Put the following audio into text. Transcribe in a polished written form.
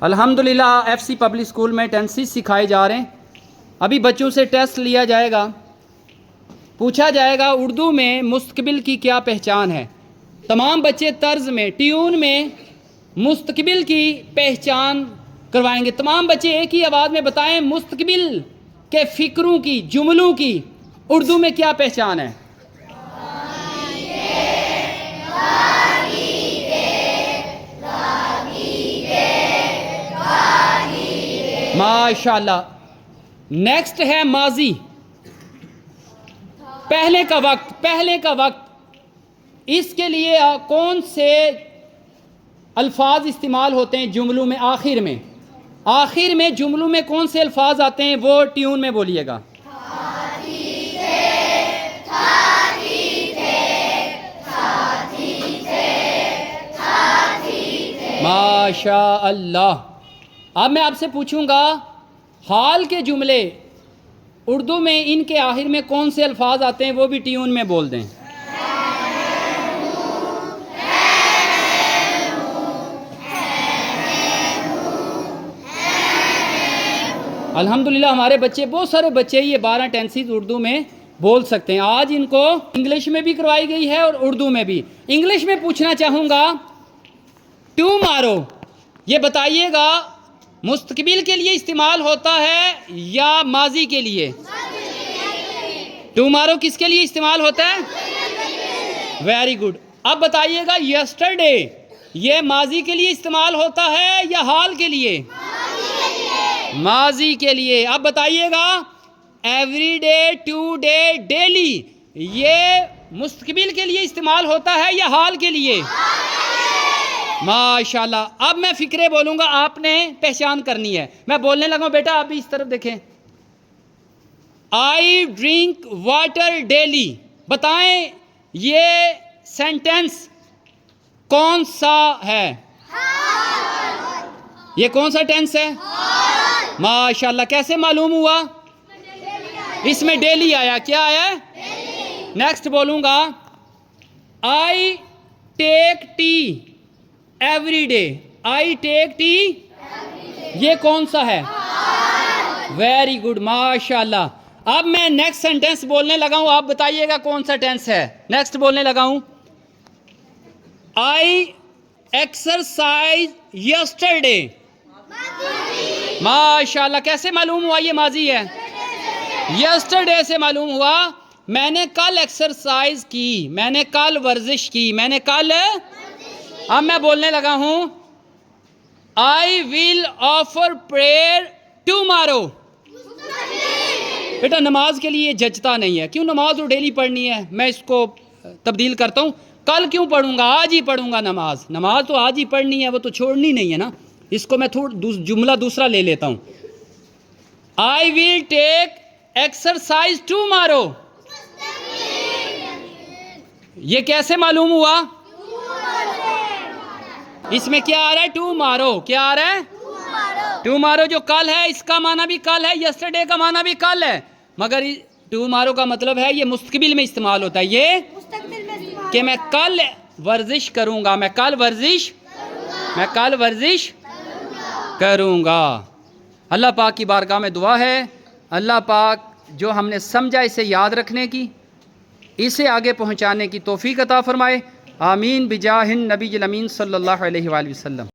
अल्हम्दुलिल्लाह FC public school में tenses सिखाए जा रहे हैं। अभी बच्चों से टेस्ट लिया जाएगा, पूछा जाएगा उर्दू में मुस्तकबिल की क्या पहचान है। तमाम बच्चे तर्ज में ट्यून में मुस्तकबिल की पहचान करवाएंगे। तमाम बच्चे एक ही आवाज़ में बताएं मुस्तकबिल के फ़िक्रों की, जुमलों की उर्दू में क्या पहचान है। माशाल्लाह। नेक्स्ट है माजी, पहले का वक्त। पहले का वक्त, इसके लिए कौन से अल्फाज इस्तेमाल होते हैं जुमलों में? आखिर में जुमलों में कौन से अल्फाज आते हैं वो ट्यून में बोलिएगा। माशा अल्लाह। अब मैं आपसे पूछूंगा हाल के जुमले उर्दू में इनके आखिर में कौन से अल्फाज आते हैं वो भी ट्यून में बोल दें। अल्हम्दुलिल्लाह हमारे बच्चे, बहुत सारे बच्चे ये 12 टेंसेस उर्दू में बोल सकते हैं। आज इनको इंग्लिश में भी करवाई गई है और उर्दू में भी। इंग्लिश में पूछना चाहूँगा टुमारो, ये बताइएगा मुस्तकबिल के लिए इस्तेमाल होता है या माजी के लिए? टुमारो किसके लिए इस्तेमाल होता है? Very good. अब बताइएगा यस्टरडे, ये माजी के लिए इस्तेमाल होता है या हाल के लिए? माजी के लिए। अब बताइएगा एवरीडे, टुडे, डेली, ये मुस्तकबिल के लिए इस्तेमाल होता है या हाल के लिए? माशाल्लाह। अब मैं फ़िक्रे बोलूँगा, आपने पहचान करनी है। मैं बोलने लगा बेटा, आप भी इस तरफ देखें। आई ड्रिंक वाटर डेली, बताएं ये सेंटेंस कौन सा है? ये कौन सा टेंस है? माशाल्लाह। कैसे मालूम हुआ? इसमें डेली आया। क्या आया? नेक्स्ट बोलूँगा I take tea every day. I take tea, ये कौन सा है? वेरी गुड, माशाल्लाह। अब मैं नेक्स्ट सेंटेंस बोलने लगा हूं, आप बताइएगा कौन सा टेंस है। नेक्स्ट बोलने लगा हूं आई एक्सरसाइज यस्टरडे। माशाल्लाह। कैसे मालूम हुआ ये माजी है? यस्टरडे से मालूम हुआ। मैंने कल एक्सरसाइज की, मैंने कल वर्जिश की, मैंने कल। अब मैं बोलने लगा हूं I will offer prayer tomorrow. बेटा नमाज के लिए जचता नहीं है। क्यों? नमाज तो डेली पढ़नी है। मैं इसको तब्दील करता हूं, कल क्यों पढ़ूंगा, आज ही पढ़ूंगा नमाज। नमाज तो आज ही पढ़नी है, वो तो छोड़नी नहीं है ना। इसको मैं थोड़ा जुमला दूसरा ले लेता हूं। I will take exercise tomorrow. ये कैसे मालूम हुआ? इसमें क्या आ रहा है? टुमारो। क्या आ रहा है? टुमारो जो कल है, इसका माना भी कल है, यस्टरडे का माना भी कल है, मगर टुमारो का मतलब है ये मुस्तकबिल में इस्तेमाल होता है। ये कि मैं कल वर्जिश करूंगा, मैं कल वर्जिश करूंगा। अल्लाह पाक की बारगाह में दुआ है, अल्लाह पाक जो हमने समझा इसे याद रखने की, इसे आगे पहुंचाने की तौफीक अता फरमाए। आमीन बिजाहिन नबी अमीन सल्लल्लाहु अलैहि वसल्लम।